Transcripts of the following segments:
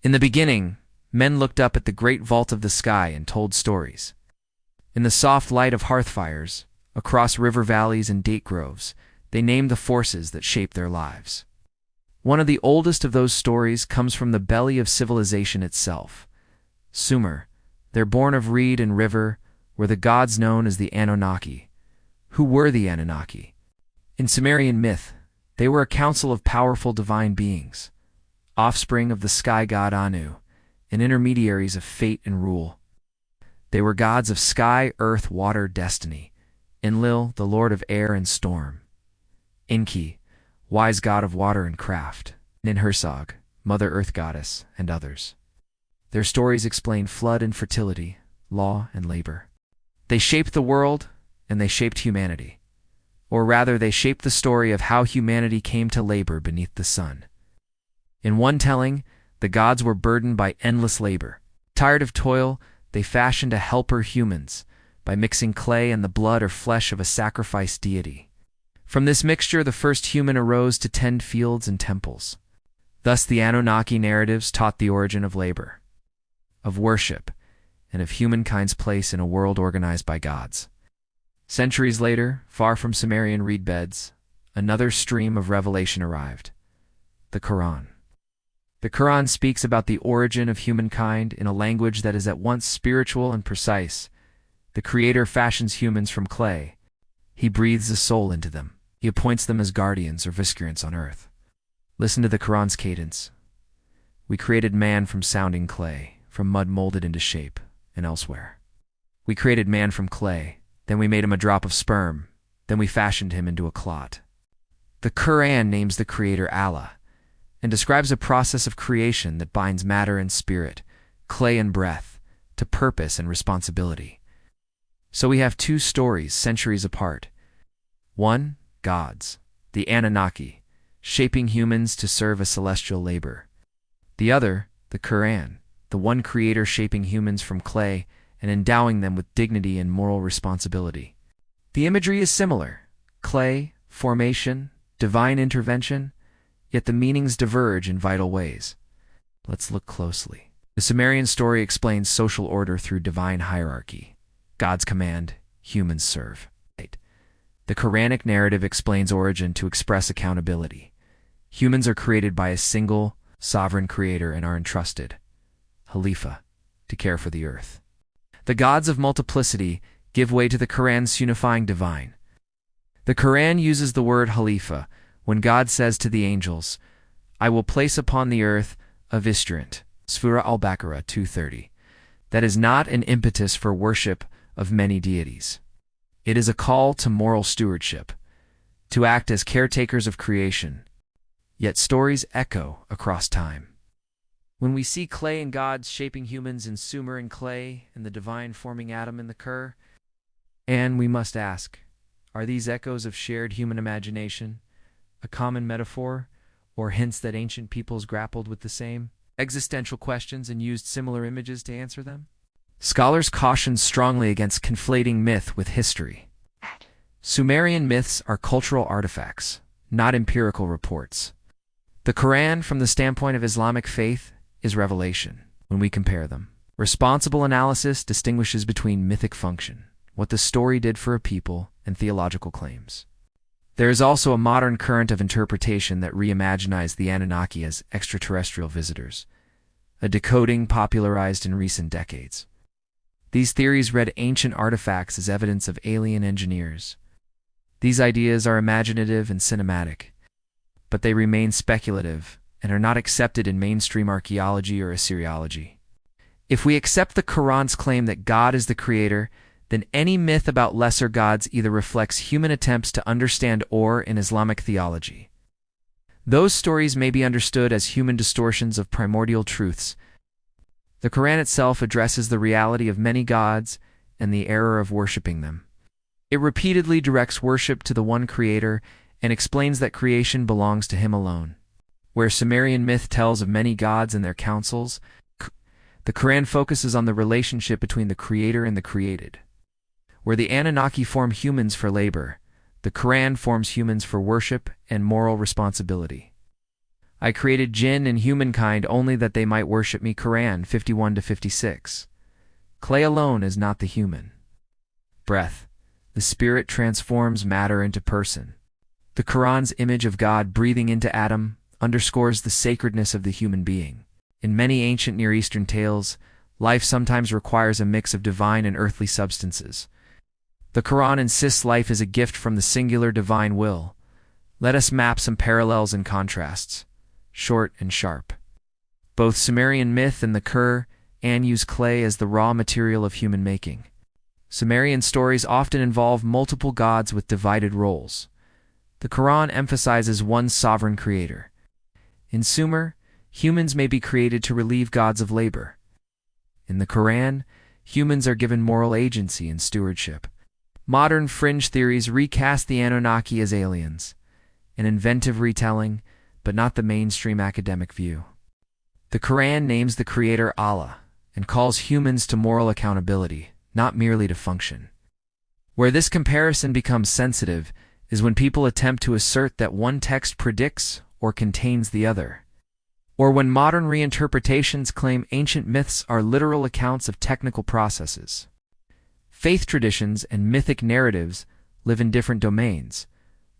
In the beginning, men looked up at the great vault of the sky and told stories. In the soft light of hearth fires, across river valleys and date groves, they named the forces that shaped their lives. One of the oldest of those stories comes from the belly of civilization itself. Sumer, they're born of reed and river, were the gods known as the Anunnaki. Who were the Anunnaki? In Sumerian myth, they were a council of powerful divine beings, offspring of the sky god Anu, and intermediaries of fate and rule. They were gods of sky, earth, water, destiny. Enlil, the lord of air and storm. Enki, wise god of water and craft. Ninhursag, mother earth goddess, and others. Their stories explain flood and fertility, law and labor. They shaped the world, and they shaped humanity. Or rather, they shaped the story of how humanity came to labor beneath the sun. In one telling, the gods were burdened by endless labor. Tired of toil, they fashioned a helper humans by mixing clay and the blood or flesh of a sacrificed deity. From this mixture, the first human arose to tend fields and temples. Thus, the Anunnaki narratives taught the origin of labor, of worship, and of humankind's place in a world organized by gods. Centuries later, far from Sumerian reed beds, another stream of revelation arrived: the Qur'an. The Qur'an speaks about the origin of humankind in a language that is at once spiritual and precise. The Creator fashions humans from clay. He breathes a soul into them. He appoints them as guardians or viscérants on earth. Listen to the Qur'an's cadence. We created man from sounding clay, from mud molded into shape, and elsewhere. We created man from clay, then we made him a drop of sperm, then we fashioned him into a clot. The Qur'an names the Creator Allah, and describes a process of creation that binds matter and spirit, clay and breath, to purpose and responsibility. So we have two stories centuries apart. One, gods, the Anunnaki, shaping humans to serve a celestial labor. The other, the Qur'an, the one Creator shaping humans from clay and endowing them with dignity and moral responsibility. The imagery is similar: clay, formation, divine intervention, yet the meanings diverge in vital ways. Let's look closely. The Sumerian story explains social order through divine hierarchy. Gods command, humans serve. The Quranic narrative explains origin to express accountability. Humans are created by a single, sovereign Creator and are entrusted, Khalifa, to care for the earth. The gods of multiplicity give way to the Qur'an's unifying divine. The Qur'an uses the word Khalifa when God says to the angels, "I will place upon the earth a vicegerent." Surah Al-Baqarah 230. That is not an impetus for worship of many deities. It is a call to moral stewardship, to act as caretakers of creation. Yet stories echo across time. When we see clay and gods shaping humans in Sumer and clay, and the divine forming Adam in the Qur, and we must ask, are these echoes of shared human imagination, a common metaphor, or hints that ancient peoples grappled with the same existential questions and used similar images to answer them? Scholars caution strongly against conflating myth with history. Sumerian myths are cultural artifacts, not empirical reports. The Qur'an, from the standpoint of Islamic faith, is revelation. When we compare them, responsible analysis distinguishes between mythic function, what the story did for a people, and theological claims. There is also a modern current of interpretation that reimaginizes the Anunnaki as extraterrestrial visitors, a decoding popularized in recent decades. These theories read ancient artifacts as evidence of alien engineers. These ideas are imaginative and cinematic, but they remain speculative and are not accepted in mainstream archaeology or Assyriology. If we accept the Qur'an's claim that God is the Creator, then any myth about lesser gods either reflects human attempts to understand or in Islamic theology. Those stories may be understood as human distortions of primordial truths. The Qur'an itself addresses the reality of many gods and the error of worshipping them. It repeatedly directs worship to the one Creator and explains that creation belongs to Him alone. Where Sumerian myth tells of many gods and their councils, the Qur'an focuses on the relationship between the Creator and the created. Where the Anunnaki form humans for labor, the Qur'an forms humans for worship and moral responsibility. I created jinn and humankind only that they might worship me. Qur'an 51-56. Clay alone is not the human. Breath. The spirit transforms matter into person. The Qur'an's image of God breathing into Adam underscores the sacredness of the human being. In many ancient Near Eastern tales, life sometimes requires a mix of divine and earthly substances. The Qur'an insists life is a gift from the singular divine will. Let us map some parallels and contrasts, short and sharp. Both Sumerian myth and the Qur'an use clay as the raw material of human making. Sumerian stories often involve multiple gods with divided roles. The Qur'an emphasizes one sovereign creator. In Sumer, humans may be created to relieve gods of labor. In the Qur'an, humans are given moral agency and stewardship. Modern fringe theories recast the Anunnaki as aliens, an inventive retelling, but not the mainstream academic view. The Qur'an names the creator Allah and calls humans to moral accountability, not merely to function. Where this comparison becomes sensitive is when people attempt to assert that one text predicts or contains the other, or when modern reinterpretations claim ancient myths are literal accounts of technical processes. Faith traditions and mythic narratives live in different domains.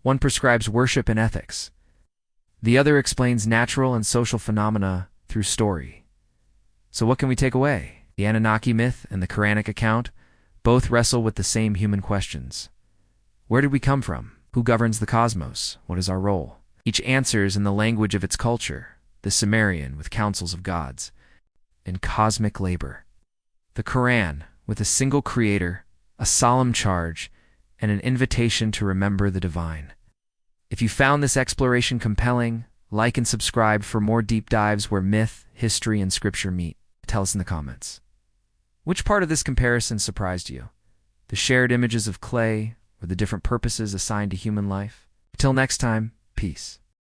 One prescribes worship and ethics. The other explains natural and social phenomena through story. So what can we take away? The Anunnaki myth and the Quranic account both wrestle with the same human questions. Where did we come from? Who governs the cosmos? What is our role? Each answers in the language of its culture, the Sumerian with councils of gods, and cosmic labor. The Qur'an with a single creator, a solemn charge, and an invitation to remember the divine. If you found this exploration compelling, like and subscribe for more deep dives where myth, history, and scripture meet. Tell us in the comments. Which part of this comparison surprised you? The shared images of clay, or the different purposes assigned to human life? Till next time, peace.